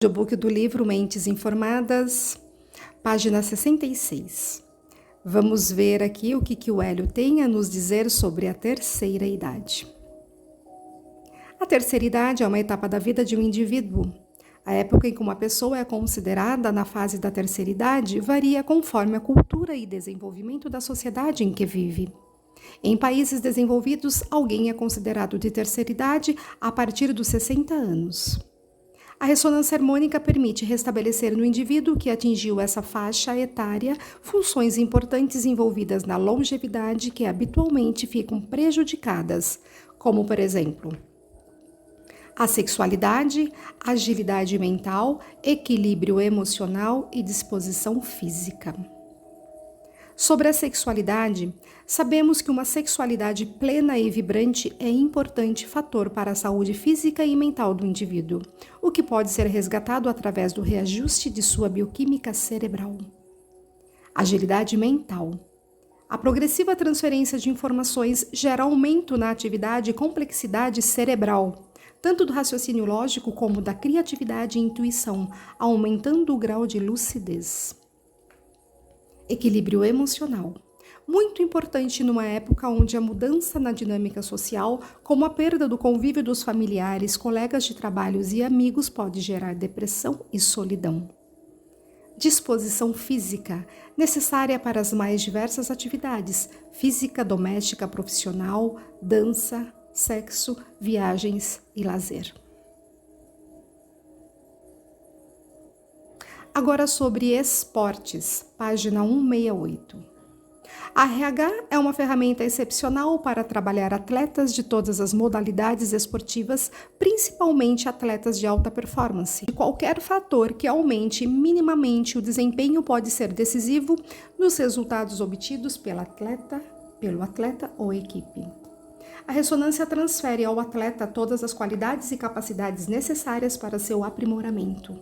Audiobook do livro Mentes Informadas, página 66. Vamos ver aqui o que o Hélio tem a nos dizer sobre a terceira idade. A terceira idade é uma etapa da vida de um indivíduo. A época em que uma pessoa é considerada na fase da terceira idade varia conforme a cultura e desenvolvimento da sociedade em que vive. Em países desenvolvidos, alguém é considerado de terceira idade a partir dos 60 anos. A ressonância harmônica permite restabelecer no indivíduo que atingiu essa faixa etária funções importantes envolvidas na longevidade que habitualmente ficam prejudicadas, como, por exemplo, a sexualidade, agilidade mental, equilíbrio emocional e disposição física. Sobre a sexualidade, sabemos que uma sexualidade plena e vibrante é importante fator para a saúde física e mental do indivíduo, o que pode ser resgatado através do reajuste de sua bioquímica cerebral. Agilidade mental. A progressiva transferência de informações gera aumento na atividade e complexidade cerebral, tanto do raciocínio lógico como da criatividade e intuição, aumentando o grau de lucidez. Equilíbrio emocional. Muito importante numa época onde a mudança na dinâmica social, como a perda do convívio dos familiares, colegas de trabalhos e amigos, pode gerar depressão e solidão. Disposição física, necessária para as mais diversas atividades, física, doméstica, profissional, dança, sexo, viagens e lazer. Agora sobre esportes, página 168. A RH é uma ferramenta excepcional para trabalhar atletas de todas as modalidades esportivas, principalmente atletas de alta performance. Qualquer fator que aumente minimamente o desempenho pode ser decisivo nos resultados obtidos pelo atleta ou equipe. A ressonância transfere ao atleta todas as qualidades e capacidades necessárias para seu aprimoramento,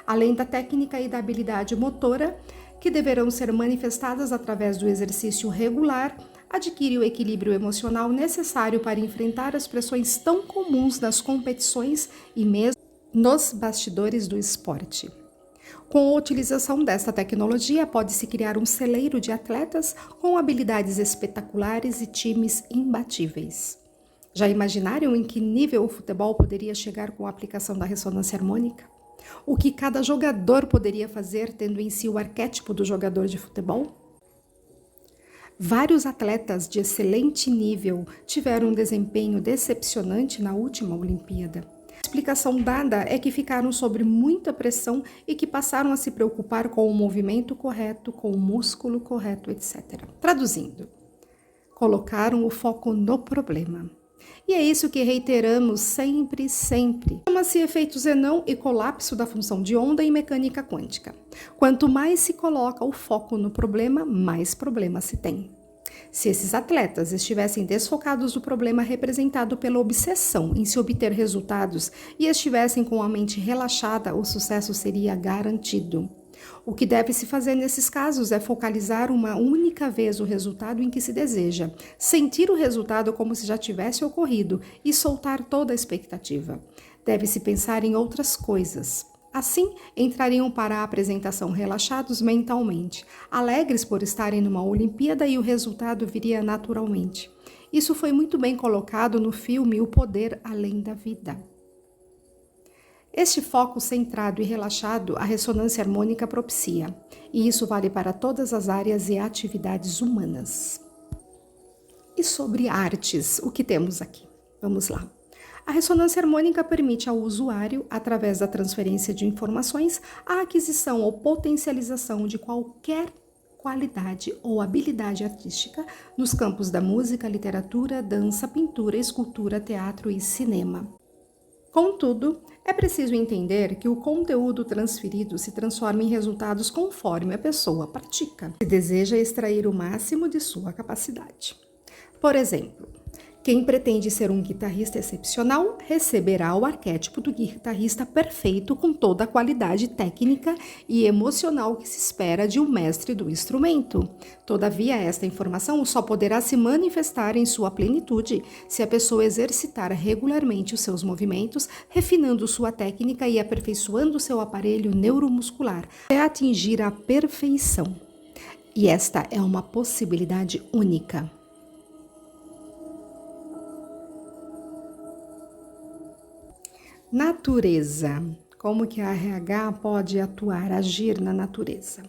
além da técnica e da habilidade motora, que deverão ser manifestadas através do exercício regular, adquire o equilíbrio emocional necessário para enfrentar as pressões tão comuns nas competições e mesmo nos bastidores do esporte. Com a utilização desta tecnologia, pode-se criar um celeiro de atletas com habilidades espetaculares e times imbatíveis. Já imaginaram em que nível o futebol poderia chegar com a aplicação da ressonância harmônica? O que cada jogador poderia fazer tendo em si o arquétipo do jogador de futebol? Vários atletas de excelente nível tiveram um desempenho decepcionante na última Olimpíada. A explicação dada é que ficaram sob muita pressão e que passaram a se preocupar com o movimento correto, com o músculo correto, etc. Traduzindo, colocaram o foco no problema. E é isso que reiteramos sempre. Chama-se efeito Zenão e colapso da função de onda em mecânica quântica. Quanto mais se coloca o foco no problema, mais problema se tem. Se esses atletas estivessem desfocados do problema representado pela obsessão em se obter resultados e estivessem com a mente relaxada, o sucesso seria garantido. O que deve se fazer nesses casos é focalizar uma única vez o resultado em que se deseja, sentir o resultado como se já tivesse ocorrido e soltar toda a expectativa. Deve-se pensar em outras coisas. Assim, entrariam para a apresentação relaxados mentalmente, alegres por estarem numa Olimpíada e o resultado viria naturalmente. Isso foi muito bem colocado no filme O Poder Além da Vida. Este foco centrado e relaxado, a ressonância harmônica propicia, e isso vale para todas as áreas e atividades humanas. E sobre artes, o que temos aqui? Vamos lá. A ressonância harmônica permite ao usuário, através da transferência de informações, a aquisição ou potencialização de qualquer qualidade ou habilidade artística nos campos da música, literatura, dança, pintura, escultura, teatro e cinema. Contudo, é preciso entender que o conteúdo transferido se transforma em resultados conforme a pessoa pratica, se deseja extrair o máximo de sua capacidade. Por exemplo, Quem pretende ser um guitarrista excepcional receberá o arquétipo do guitarrista perfeito com toda a qualidade técnica e emocional que se espera de um mestre do instrumento. Todavia, esta informação só poderá se manifestar em sua plenitude se a pessoa exercitar regularmente os seus movimentos, refinando sua técnica e aperfeiçoando seu aparelho neuromuscular até atingir a perfeição. E esta é uma possibilidade única. Natureza. Como que a RH pode atuar, agir na natureza?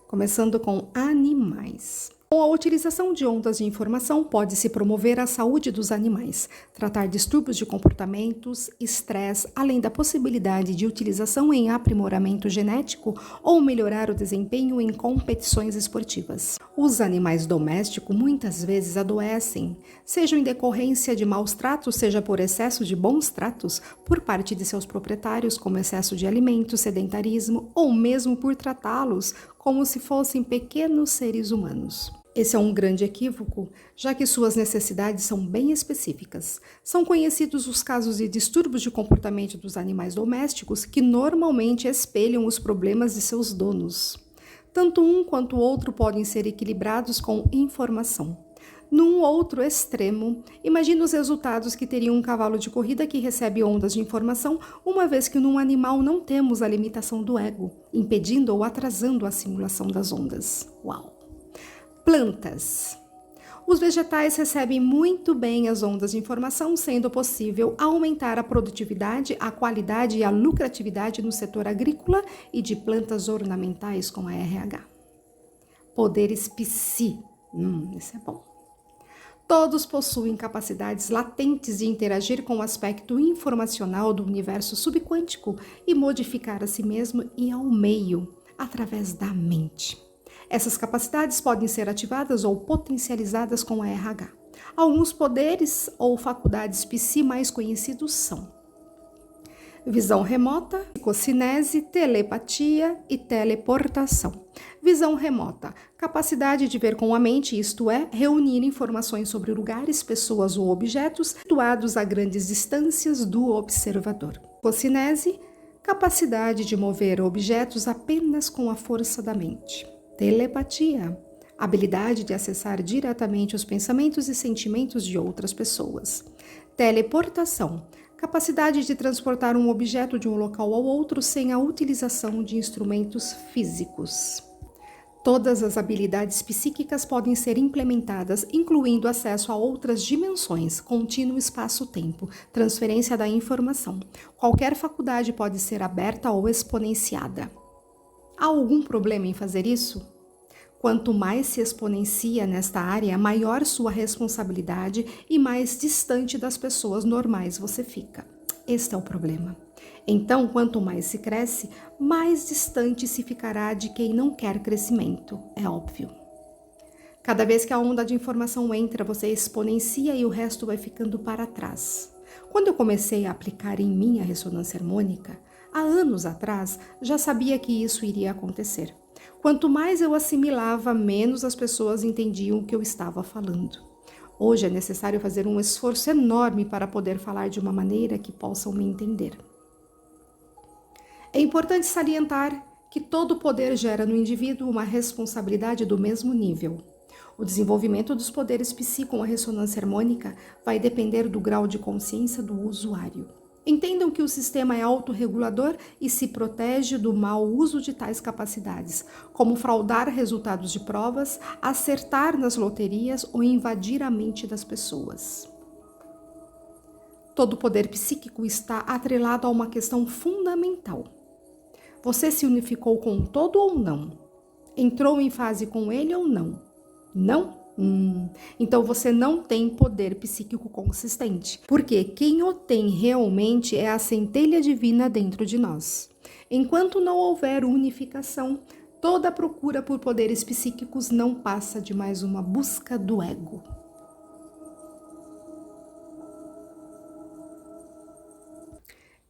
Começando com animais. Com a utilização de ondas de informação, pode-se promover a saúde dos animais, tratar distúrbios de comportamentos, estresse, além da possibilidade de utilização em aprimoramento genético ou melhorar o desempenho em competições esportivas. Os animais domésticos muitas vezes adoecem, seja em decorrência de maus tratos, seja por excesso de bons tratos por parte de seus proprietários, como excesso de alimento, sedentarismo, ou mesmo por tratá-los como se fossem pequenos seres humanos. Esse é um grande equívoco, já que suas necessidades são bem específicas. São conhecidos os casos de distúrbios de comportamento dos animais domésticos que normalmente espelham os problemas de seus donos. Tanto um quanto o outro podem ser equilibrados com informação. Num outro extremo, imagine os resultados que teria um cavalo de corrida que recebe ondas de informação, uma vez que num animal não temos a limitação do ego, impedindo ou atrasando a simulação das ondas. Uau! Plantas. Os vegetais recebem muito bem as ondas de informação, sendo possível aumentar a produtividade, a qualidade e a lucratividade no setor agrícola e de plantas ornamentais com a RH. Poderes psi. Esse é bom. Todos possuem capacidades latentes de interagir com o aspecto informacional do universo subquântico e modificar a si mesmo e ao meio, através da mente. Essas capacidades podem ser ativadas ou potencializadas com a RH. Alguns poderes ou faculdades psi mais conhecidos são visão remota, psicocinese, telepatia e teleportação. Visão remota, capacidade de ver com a mente, isto é, reunir informações sobre lugares, pessoas ou objetos situados a grandes distâncias do observador. Psicocinese, capacidade de mover objetos apenas com a força da mente. Telepatia, habilidade de acessar diretamente os pensamentos e sentimentos de outras pessoas. Teleportação, capacidade de transportar um objeto de um local ao outro sem a utilização de instrumentos físicos. Todas as habilidades psíquicas podem ser implementadas, incluindo acesso a outras dimensões, contínuo espaço-tempo, transferência da informação. Qualquer faculdade pode ser aberta ou exponenciada. Há algum problema em fazer isso? Quanto mais se exponencia nesta área, maior sua responsabilidade e mais distante das pessoas normais você fica. Este é o problema. Então, quanto mais se cresce, mais distante se ficará de quem não quer crescimento, é óbvio. Cada vez que a onda de informação entra, você exponencia e o resto vai ficando para trás. Quando eu comecei a aplicar em mim a ressonância harmônica, há anos atrás, já sabia que isso iria acontecer. Quanto mais eu assimilava, menos as pessoas entendiam o que eu estava falando. Hoje é necessário fazer um esforço enorme para poder falar de uma maneira que possam me entender. É importante salientar que todo poder gera no indivíduo uma responsabilidade do mesmo nível. O desenvolvimento dos poderes psi com a ressonância harmônica vai depender do grau de consciência do usuário. Entendam que o sistema é autorregulador e se protege do mau uso de tais capacidades, como fraudar resultados de provas, acertar nas loterias ou invadir a mente das pessoas. Todo poder psíquico está atrelado a uma questão fundamental. Você se unificou com o todo ou não? Entrou em fase com ele ou não? Não? Então você não tem poder psíquico consistente, porque quem o tem realmente é a centelha divina dentro de nós. Enquanto não houver unificação, toda procura por poderes psíquicos não passa de mais uma busca do ego.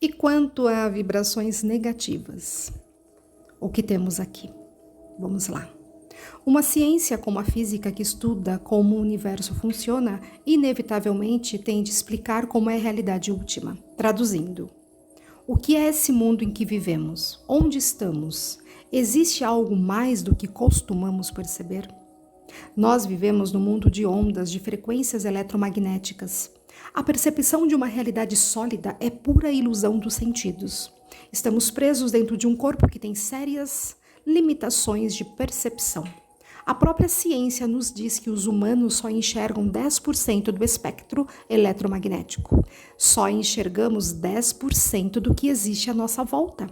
E quanto a vibrações negativas? O que temos aqui? Vamos lá. Uma ciência como a física que estuda como o universo funciona, inevitavelmente tem de explicar como é a realidade última. Traduzindo, o que é esse mundo em que vivemos? Onde estamos? Existe algo mais do que costumamos perceber? Nós vivemos no mundo de ondas, de frequências eletromagnéticas. A percepção de uma realidade sólida é pura ilusão dos sentidos. Estamos presos dentro de um corpo que tem sérias limitações de percepção. A própria ciência nos diz que os humanos só enxergam 10% do espectro eletromagnético. Só enxergamos 10% do que existe à nossa volta.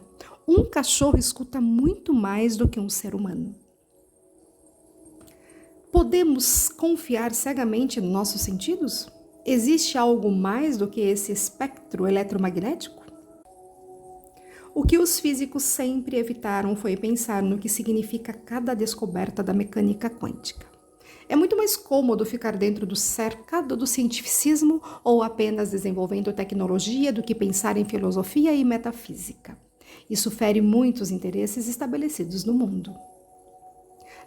Um cachorro escuta muito mais do que um ser humano. Podemos confiar cegamente nos nossos sentidos? Existe algo mais do que esse espectro eletromagnético? O que os físicos sempre evitaram foi pensar no que significa cada descoberta da mecânica quântica. É muito mais cômodo ficar dentro do cercado do cientificismo ou apenas desenvolvendo tecnologia do que pensar em filosofia e metafísica. Isso fere muitos interesses estabelecidos no mundo.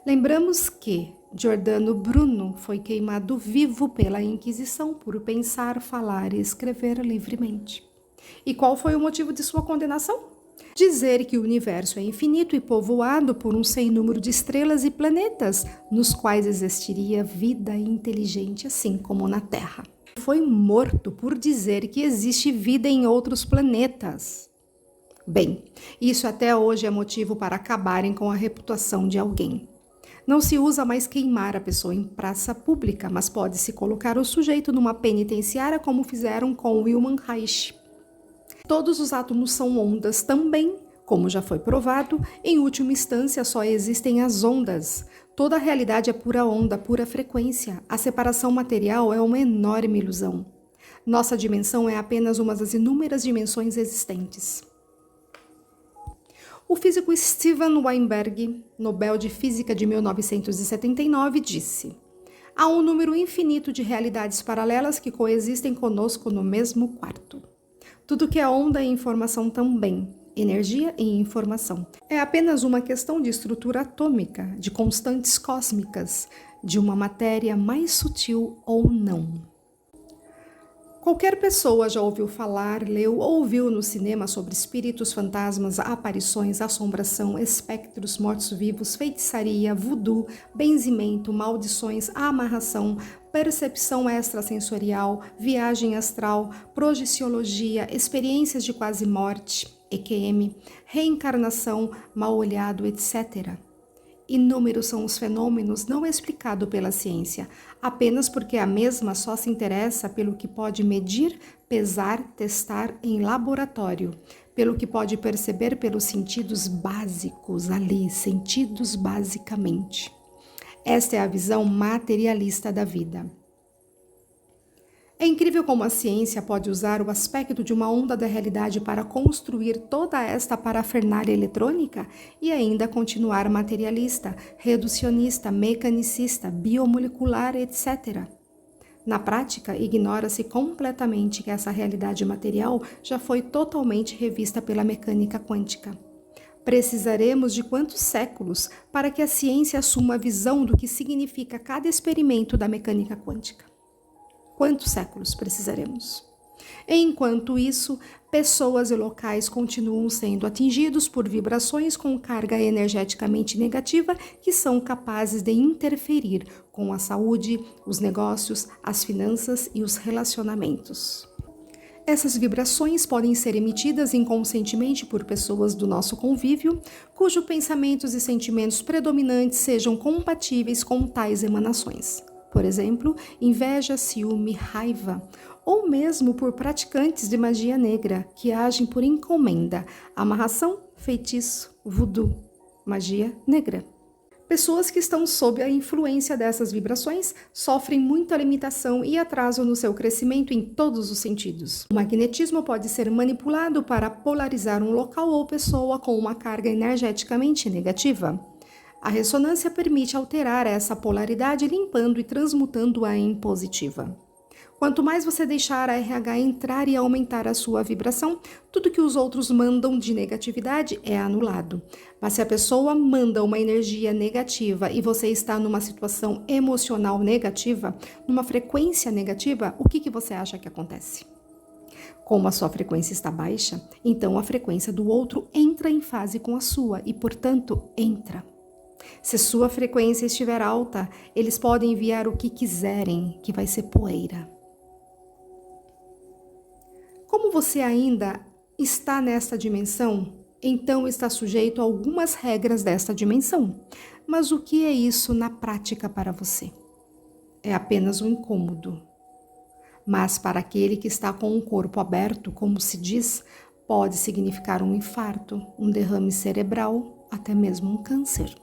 Lembramos que Giordano Bruno foi queimado vivo pela Inquisição por pensar, falar e escrever livremente. E qual foi o motivo de sua condenação? Dizer que o universo é infinito e povoado por um sem número de estrelas e planetas, nos quais existiria vida inteligente, assim como na Terra. Foi morto por dizer que existe vida em outros planetas. Bem, isso até hoje é motivo para acabarem com a reputação de alguém. Não se usa mais queimar a pessoa em praça pública, mas pode-se colocar o sujeito numa penitenciária como fizeram com Wilhelm Reich. Todos os átomos são ondas também, como já foi provado, em última instância só existem as ondas. Toda a realidade é pura onda, pura frequência. A separação material é uma enorme ilusão. Nossa dimensão é apenas uma das inúmeras dimensões existentes. O físico Steven Weinberg, Nobel de Física de 1979, disse: há um número infinito de realidades paralelas que coexistem conosco no mesmo quarto. Tudo que é onda é informação também, energia e informação. É apenas uma questão de estrutura atômica, de constantes cósmicas, de uma matéria mais sutil ou não. Qualquer pessoa já ouviu falar, leu ou viu no cinema sobre espíritos, fantasmas, aparições, assombração, espectros, mortos-vivos, feitiçaria, voodoo, benzimento, maldições, amarração, percepção extrasensorial, viagem astral, projeciologia, experiências de quase morte, EQM, reencarnação, mal-olhado, etc. Inúmeros são os fenômenos não explicados pela ciência, apenas porque a mesma só se interessa pelo que pode medir, pesar, testar em laboratório, pelo que pode perceber pelos sentidos básicos ali, sentidos basicamente. Esta é a visão materialista da vida. É incrível como a ciência pode usar o aspecto de uma onda da realidade para construir toda esta parafernália eletrônica e ainda continuar materialista, reducionista, mecanicista, biomolecular, etc. Na prática, ignora-se completamente que essa realidade material já foi totalmente revista pela mecânica quântica. Precisaremos de quantos séculos para que a ciência assuma a visão do que significa cada experimento da mecânica quântica? Quantos séculos precisaremos? Enquanto isso, pessoas e locais continuam sendo atingidos por vibrações com carga energeticamente negativa que são capazes de interferir com a saúde, os negócios, as finanças e os relacionamentos. Essas vibrações podem ser emitidas inconscientemente por pessoas do nosso convívio, cujos pensamentos e sentimentos predominantes sejam compatíveis com tais emanações. Por exemplo, inveja, ciúme, raiva, ou mesmo por praticantes de magia negra que agem por encomenda, amarração, feitiço, voodoo, magia negra. Pessoas que estão sob a influência dessas vibrações sofrem muita limitação e atraso no seu crescimento em todos os sentidos. O magnetismo pode ser manipulado para polarizar um local ou pessoa com uma carga energeticamente negativa. A ressonância permite alterar essa polaridade, limpando e transmutando-a em positiva. Quanto mais você deixar a RH entrar e aumentar a sua vibração, tudo que os outros mandam de negatividade é anulado. Mas se a pessoa manda uma energia negativa e você está numa situação emocional negativa, numa frequência negativa, o que você acha que acontece? Como a sua frequência está baixa, então a frequência do outro entra em fase com a sua e, portanto, entra. Se sua frequência estiver alta, eles podem enviar o que quiserem, que vai ser poeira. Como você ainda está nesta dimensão, então está sujeito a algumas regras desta dimensão. Mas o que é isso na prática para você? É apenas um incômodo. Mas para aquele que está com o corpo aberto, como se diz, pode significar um infarto, um derrame cerebral, até mesmo um câncer.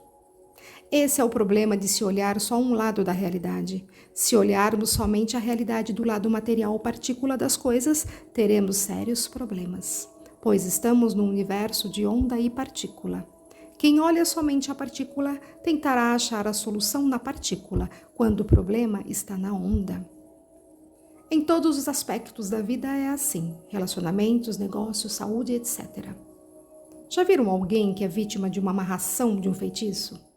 Esse é o problema de se olhar só um lado da realidade. Se olharmos somente a realidade do lado material ou partícula das coisas, teremos sérios problemas, pois estamos num universo de onda e partícula. Quem olha somente a partícula tentará achar a solução na partícula, quando o problema está na onda. Em todos os aspectos da vida é assim: relacionamentos, negócios, saúde, etc. Já viram alguém que é vítima de uma amarração de um feitiço?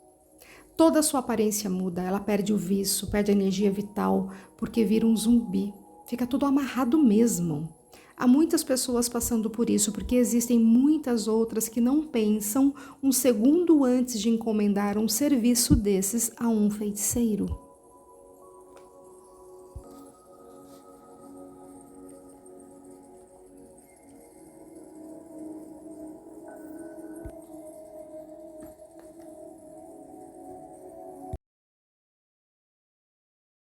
Toda a sua aparência muda, ela perde o viço, perde a energia vital, porque vira um zumbi. Fica tudo amarrado mesmo. Há muitas pessoas passando por isso, porque existem muitas outras que não pensam um segundo antes de encomendar um serviço desses a um feiticeiro.